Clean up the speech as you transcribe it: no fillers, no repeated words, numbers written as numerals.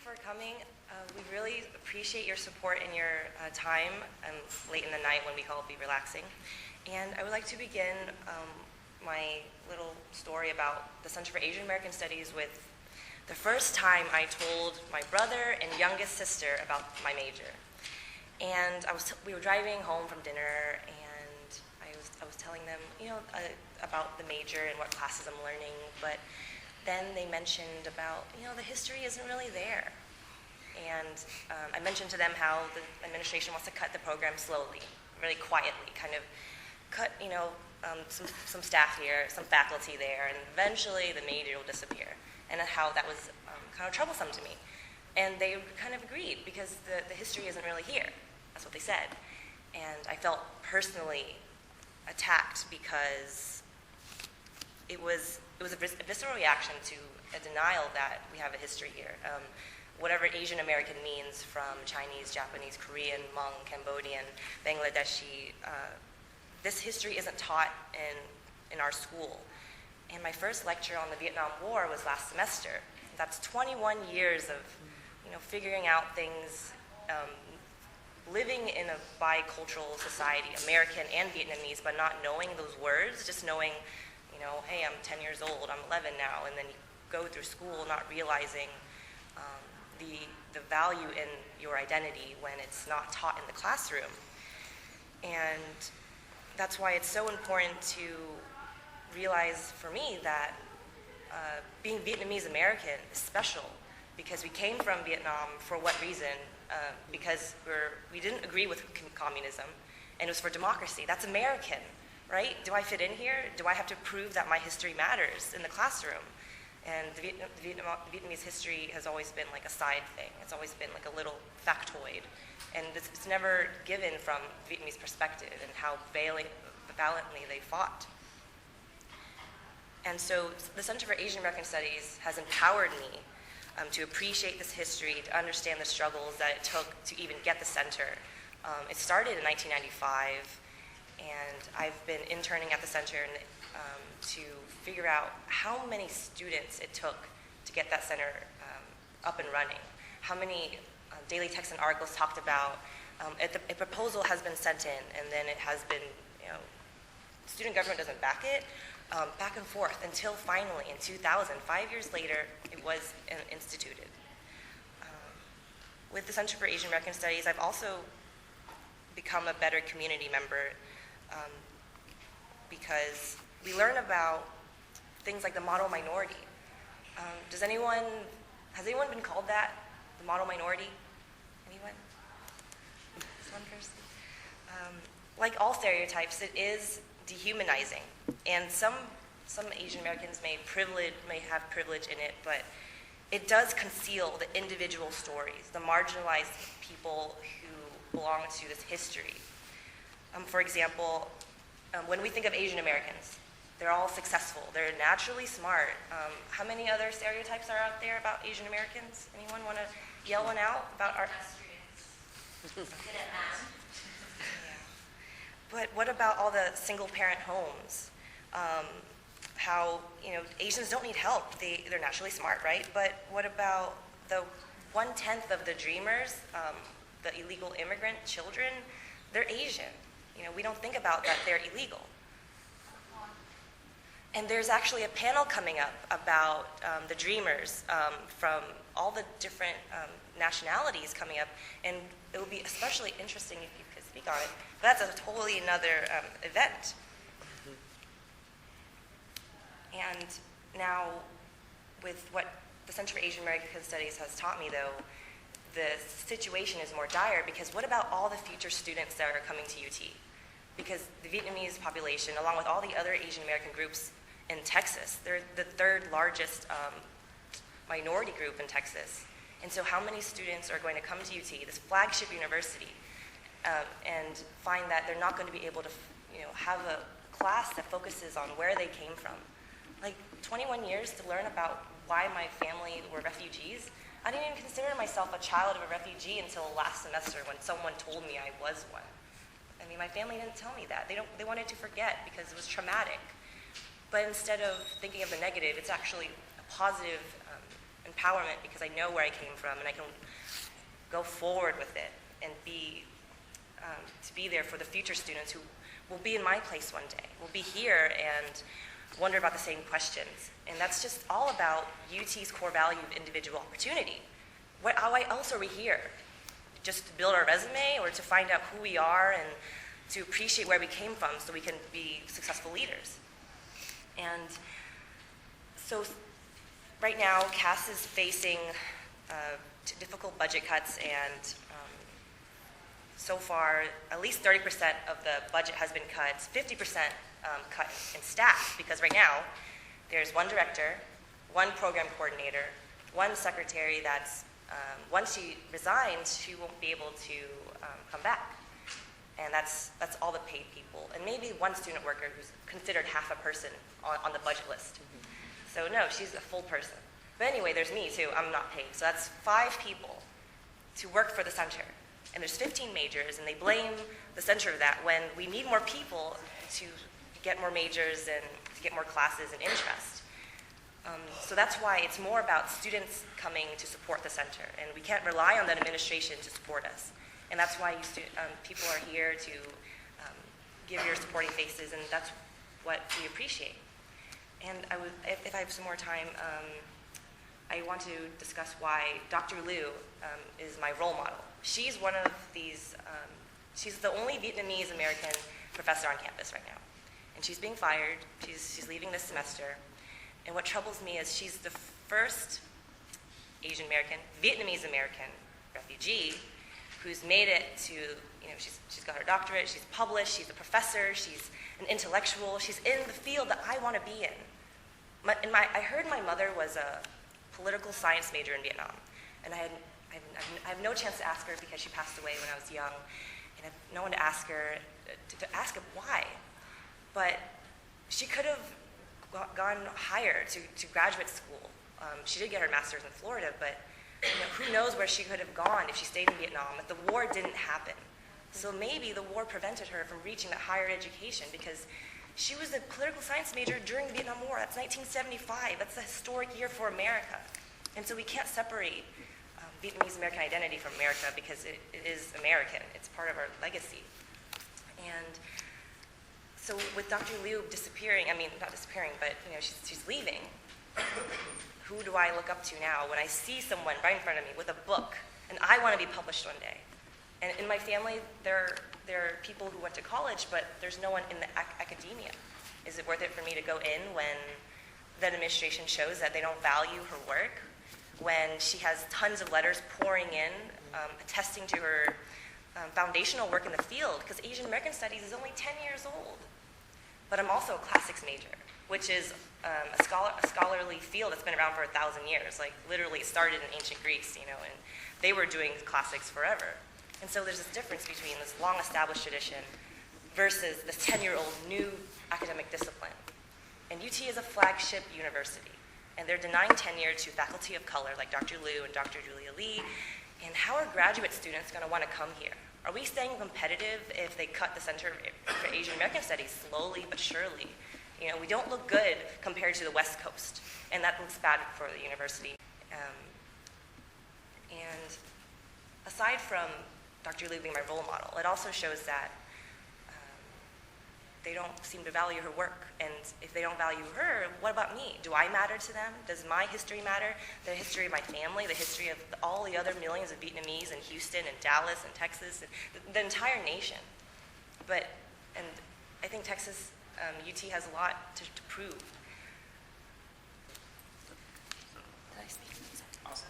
for coming. We really appreciate your support and your time late in the night when we all be relaxing. And I would like to begin my little story about the Center for Asian American Studies with the first time I told my brother and youngest sister about my major. And we were driving home from dinner, and I was telling them, about the major and what classes I'm learning, but then they mentioned about, the history isn't really there. And I mentioned to them how the administration wants to cut the program slowly, really quietly, kind of cut, some staff here, some faculty there, and eventually the major will disappear, and how that was kind of troublesome to me. And they kind of agreed, because the history isn't really here. That's what they said. And I felt personally attacked because it was a visceral reaction to a denial that we have a history here. Whatever Asian American means, from Chinese, Japanese, Korean, Hmong, Cambodian, Bangladeshi, this history isn't taught in our school. And my first lecture on the Vietnam War was last semester. That's 21 years of, figuring out things, living in a bicultural society, American and Vietnamese, but not knowing those words, just knowing, hey, I'm 10 years old, I'm 11 now, and then you go through school not realizing the value in your identity when it's not taught in the classroom. And that's why it's so important to realize for me that being Vietnamese American is special, because we came from Vietnam for what reason? Because we didn't agree with communism, and it was for democracy. That's American, right? Do I fit in here? Do I have to prove that my history matters in the classroom? And the Vietnamese history has always been like a side thing. It's always been like a little factoid. And it's never given from Vietnamese perspective and how valiantly they fought. And so the Center for Asian American Studies has empowered me to appreciate this history, to understand the struggles that it took to even get the center. It started in 1995, and I've been interning at the center to figure out how many students it took to get that center up and running, how many daily texts and articles talked about. A proposal has been sent in, and then it has been, student government doesn't back it, back and forth, until finally in 2000, 5 years later, it was instituted. With the Center for Asian American Studies, I've also become a better community member because we learn about things like the model minority. Has anyone been called that? The model minority? Anyone? Just one person? Like all stereotypes, it is dehumanizing, and some Asian Americans may have privilege in it, but it does conceal the individual stories, the marginalized people who belong to this history. For example, when we think of Asian Americans, they're all successful, they're naturally smart. How many other stereotypes are out there about Asian Americans? Anyone want to yell one out about our... Good at math. But what about all the single-parent homes? How, Asians don't need help. They're naturally smart, right? But what about the 1/10 of the dreamers, the illegal immigrant children? They're Asian. We don't think about that they're illegal. And there's actually a panel coming up about the dreamers from all the different nationalities coming up, and it would be especially interesting if you could speak on it. But that's a totally another event. And now, with what the Center for Asian American Studies has taught me, though, the situation is more dire, because what about all the future students that are coming to UT? Because the Vietnamese population, along with all the other Asian American groups in Texas, they're the third largest minority group in Texas. And so how many students are going to come to UT, this flagship university, and find that they're not going to be able to, have a class that focuses on where they came from? Like 21 years to learn about why my family were refugees. I didn't even consider myself a child of a refugee until last semester when someone told me I was one. I mean, my family didn't tell me that. They wanted to forget because it was traumatic. But instead of thinking of the negative, it's actually a positive empowerment because I know where I came from and I can go forward with it and to be there for the future students who will be in my place one day, will be here and wonder about the same questions. And that's just all about UT's core value of individual opportunity. How else are we here? Just to build our resume or to find out who we are and to appreciate where we came from so we can be successful leaders? And so right now, Cass is facing difficult budget cuts, and so far, at least 30% of the budget has been cut, 50% cut in staff, because right now, there's one director, one program coordinator, one secretary that's, once she resigns, she won't be able to come back. And that's all the paid people. And maybe one student worker who's considered half a person on the budget list. So no, she's a full person. But anyway, there's me too, I'm not paid. So that's 5 people to work for the center. And there's 15 majors, and they blame the center of that when we need more people to get more majors and to get more classes and interest. So that's why it's more about students coming to support the center, and we can't rely on the administration to support us. And that's why people are here to give your supporting faces, and that's what we appreciate. And if I have some more time, I want to discuss why Dr. Liu is my role model. She's one of these, she's the only Vietnamese American professor on campus right now. And she's being fired, she's leaving this semester. And what troubles me is she's the first Asian American, Vietnamese American refugee who's made it to, she's got her doctorate, she's published, she's a professor, she's an intellectual, she's in the field that I want to be in. I heard my mother was a political science major in Vietnam, and I have no chance to ask her because she passed away when I was young, and I have no one to ask her, why. But she could have gone higher to graduate school. She did get her master's in Florida, but who knows where she could have gone if she stayed in Vietnam, if the war didn't happen. So maybe the war prevented her from reaching that higher education because she was a political science major during the Vietnam War. That's 1975. That's a historic year for America. And so we can't separate Vietnamese American identity from America because it is American. It's part of our legacy. And so with Dr. Liu disappearing, not disappearing, but she's leaving, who do I look up to now when I see someone right in front of me with a book and I want to be published one day? And in my family, there are people who went to college, but there's no one in the academia. Is it worth it for me to go in when the administration shows that they don't value her work, when she has tons of letters pouring in, attesting to her foundational work in the field, because Asian American Studies is only 10 years old. But I'm also a classics major, which is a scholarly field that's been around for 1,000 years. Like literally it started in ancient Greece, and they were doing classics forever. And so there's this difference between this long established tradition versus this 10-year-old new academic discipline. And UT is a flagship university, and they're denying tenure to faculty of color like Dr. Liu and Dr. Julia Lee. And how are graduate students going to want to come here? Are we staying competitive if they cut the Center for Asian American Studies slowly but surely? We don't look good compared to the West Coast, and that looks bad for the university. And aside from Dr. Liu being my role model, it also shows that they don't seem to value her work. And if they don't value her, what about me? Do I matter to them? Does my history matter? The history of my family, the history of all the other millions of Vietnamese in Houston and Dallas and Texas, and the entire nation. And I think Texas, UT has a lot to prove. Did I speak? Awesome.